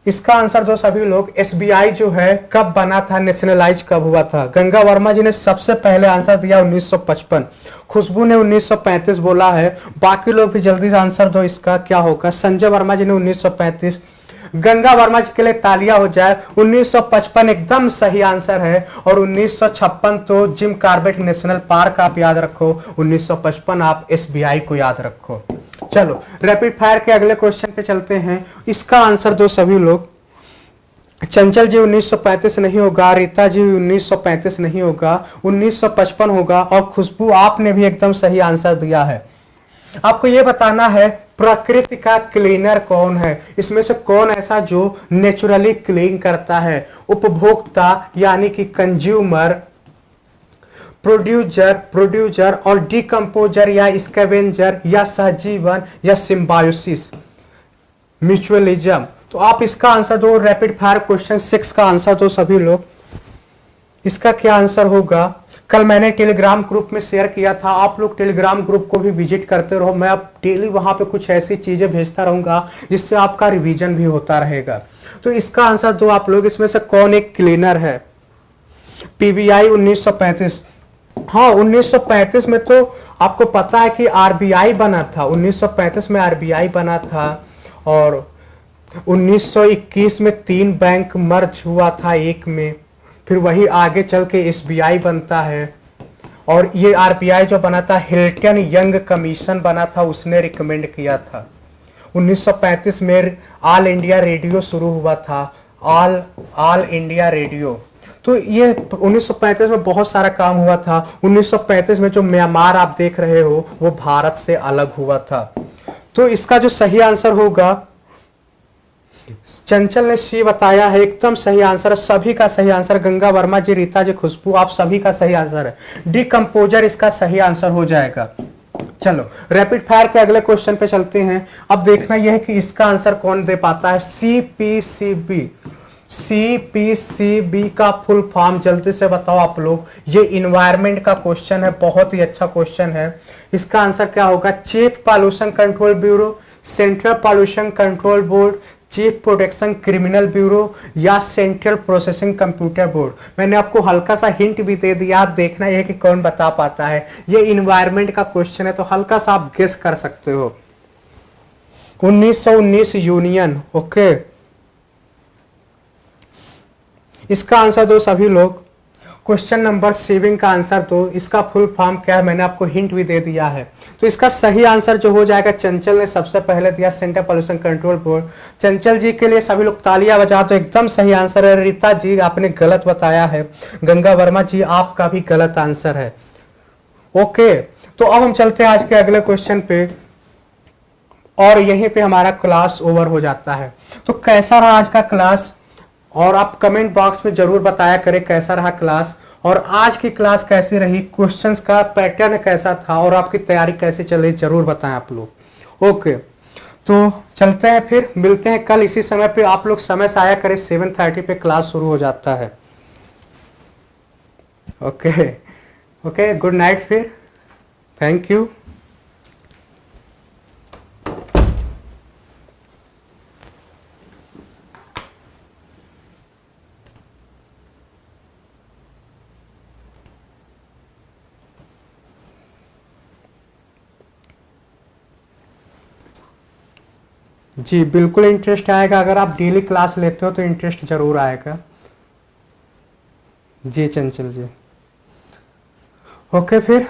इसका आंसर दो सभी लोग, एसबीआई जो है कब बना था, नेशनलाइज कब हुआ था? गंगा वर्मा जी ने सबसे पहले आंसर दिया 1955, खुशबू ने 1935 बोला है। बाकी लोग भी जल्दी से आंसर दो, इसका क्या होगा? संजय वर्मा जी ने 1935, गंगा वर्मा जी के लिए तालियां हो जाए। 1955 एकदम सही आंसर है, और 1956 तो जिम कॉर्बेट नेशनल पार्क आप याद रखो, 1955 आप एसबीआई को याद रखो। चलो, रैपिड फायर के अगले क्वेश्चन पे चलते हैं, इसका आंसर दो सभी लोग। चंचल जी 1935 नहीं होगा, रीता जी 1935 नहीं होगा, 1955 होगा, और खुशबू आपने भी एकदम सही आंसर दिया है। आपको यह बताना है प्रकृति का क्लीनर कौन है, इसमें से कौन ऐसा जो नेचुरली क्लीन करता है? उपभोक्ता यानी कि कंज्यूमर, प्रोड्यूसर और डिकम्पोजर या स्कैवेंजर या सहजीवन या सिम्बायोसिस, म्यूचुअलिज्म। तो आप इसका आंसर दो। रैपिड फायर क्वेश्चन 6 का आंसर दो सभी लोग। इसका क्या आंसर होगा? कल मैंने टेलीग्राम ग्रुप में शेयर किया था, आप लोग टेलीग्राम ग्रुप को भी विजिट करते रहो। मैं अब डेली वहां पे कुछ ऐसी चीजें भेजता रहूंगा जिससे आपका रिवीजन भी होता रहेगा। तो इसका आंसर दो आप लोग, इसमें से कौन एक क्लीनर है? पीबीआई 1935। हाँ, 1935 में तो आपको पता है कि आरबीआई बना था, 1935 में आरबीआई बना था, और 1921 में 3 बैंक मर्ज हुआ था एक में, फिर वही आगे चल के एसबीआई बनता है। और ये आरपीआई जो बना था, हिल्टन यंग कमीशन बना था, उसने रिकमेंड किया था। 1935 में ऑल इंडिया रेडियो शुरू हुआ था, ऑल इंडिया रेडियो। तो ये 1935 में बहुत सारा काम हुआ था। 1935 में जो म्यांमार आप देख रहे हो वो भारत से अलग हुआ था। तो इसका जो सही आंसर होगा, चंचल ने सी बताया है, एकदम सही आंसर है, सभी का सही आंसर। गंगा वर्मा जी, रीता जी, खुशबू, आप सभी का सही आंसर है। डिकम्पोजर इसका सही आंसर हो जाएगा। चलो रैपिड फायर के अगले क्वेश्चन पे चलते हैं। अब देखना यह है कि इसका आंसर कौन दे पाता है। सीपीसीबी, सीपीसीबी का फुल फॉर्म जल्दी से बताओ आप लोग। ये इन्वायरमेंट का क्वेश्चन है, बहुत ही अच्छा क्वेश्चन है। इसका आंसर क्या होगा? Chief pollution control bureau, central pollution control board, chief protection criminal bureau या सेंट्रल प्रोसेसिंग कंप्यूटर बोर्ड। मैंने आपको हल्का सा हिंट भी दे दिया, आप देखना यह कि कौन बता पाता है। ये इन्वायरमेंट का क्वेश्चन है तो हल्का सा आप गेस कर सकते हो। 1919 यूनियन, ओके। इसका आंसर दो सभी लोग। क्वेश्चन नंबर 7 का आंसर दो। इसका फुल फॉर्म क्या है, मैंने आपको हिंट भी दे दिया है। तो इसका सही आंसर जो हो जाएगा, चंचल ने सबसे पहले दिया, सेंट्रल पॉल्यूशन कंट्रोल बोर्ड। चंचल जी के लिए सभी लोग तालियां बजा दो, एकदम सही आंसर है। रीता जी आपने गलत बताया है। गंगा वर्मा जी आपका भी गलत आंसर है। ओके, तो अब हम चलते हैं आज के अगले क्वेश्चन पे और यहीं पे हमारा क्लास ओवर हो जाता है। तो कैसा रहा आज का क्लास, और आप कमेंट बॉक्स में जरूर बताया करें कैसा रहा क्लास, और आज की क्लास कैसी रही, क्वेश्चंस का पैटर्न कैसा था और आपकी तैयारी कैसे चल रही, जरूर बताएं आप लोग। ओके, तो चलते हैं, फिर मिलते हैं कल इसी समय पे। आप लोग समय से आया करें, 7:30 पे क्लास शुरू हो जाता है। ओके ओके, गुड नाइट फिर, थैंक यू। जी बिल्कुल इंटरेस्ट आएगा, अगर आप डेली क्लास लेते हो तो इंटरेस्ट जरूर आएगा। जी चंचल जी, ओके फिर।